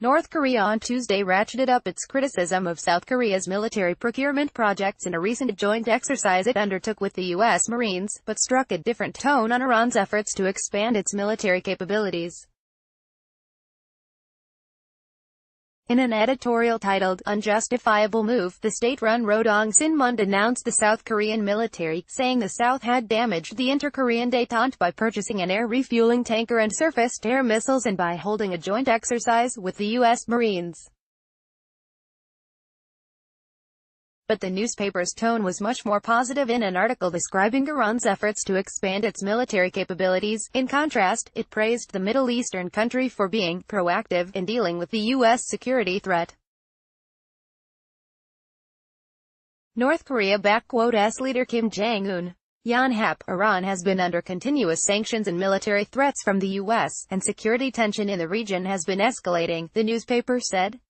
North Korea on Tuesday ratcheted up its criticism of South Korea's military procurement projects in a recent joint exercise it undertook with the U.S. Marines, but struck a different tone on Iran's efforts to expand its military capabilities. In an editorial titled, "Unjustifiable Move," the state-run Rodong Sinmun denounced the South Korean military, saying the South had damaged the inter-Korean détente by purchasing an air refueling tanker and surface-to-air missiles and by holding a joint exercise with the U.S. Marines. But the newspaper's tone was much more positive in an article describing Iran's efforts to expand its military capabilities. In contrast, it praised the Middle Eastern country for being proactive in dealing with the U.S. security threat. North Korea-backed S leader Kim Jong-un. Yonhap, Iran has been under continuous sanctions and military threats from the U.S., and security tension in the region has been escalating, the newspaper said.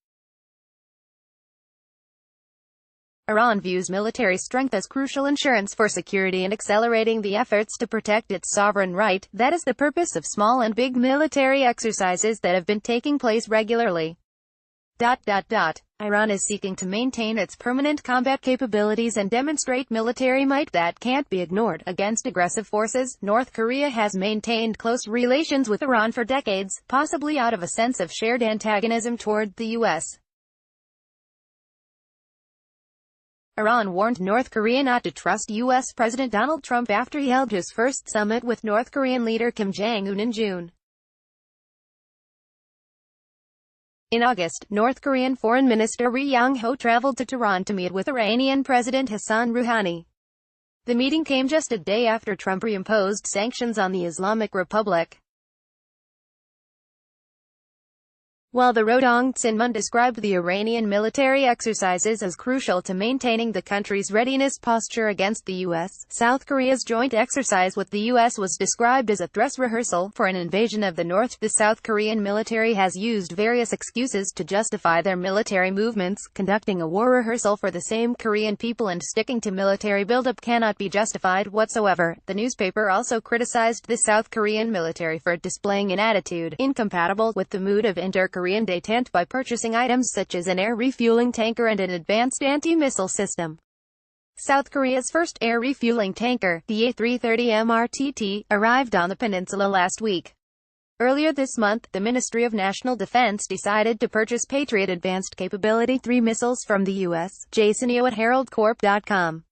Iran views military strength as crucial insurance for security and accelerating the efforts to protect its sovereign right. That is the purpose of small and big military exercises that have been taking place regularly. Iran is seeking to maintain its permanent combat capabilities and demonstrate military might that can't be ignored against aggressive forces. North Korea has maintained close relations with Iran for decades, possibly out of a sense of shared antagonism toward the U.S. Iran warned North Korea not to trust U.S. President Donald Trump after he held his first summit with North Korean leader Kim Jong-un in June. In August, North Korean Foreign Minister Ri Yong-ho traveled to Tehran to meet with Iranian President Hassan Rouhani. The meeting came just a day after Trump reimposed sanctions on the Islamic Republic. While the Rodong Sinmun described the Iranian military exercises as crucial to maintaining the country's readiness posture against the U.S., South Korea's joint exercise with the U.S. was described as a dress rehearsal for an invasion of the North. The South Korean military has used various excuses to justify their military movements. Conducting a war rehearsal for the same Korean people and sticking to military buildup cannot be justified whatsoever. The newspaper also criticized the South Korean military for displaying an attitude incompatible with the mood of inter-Korean détente by purchasing items such as an air refueling tanker and an advanced anti-missile system. South Korea's first air refueling tanker, the A330 MRTT, arrived on the peninsula last week. Earlier this month, the Ministry of National Defense decided to purchase Patriot Advanced Capability 3 missiles from the U.S. Jasonio at HeraldCorp.com.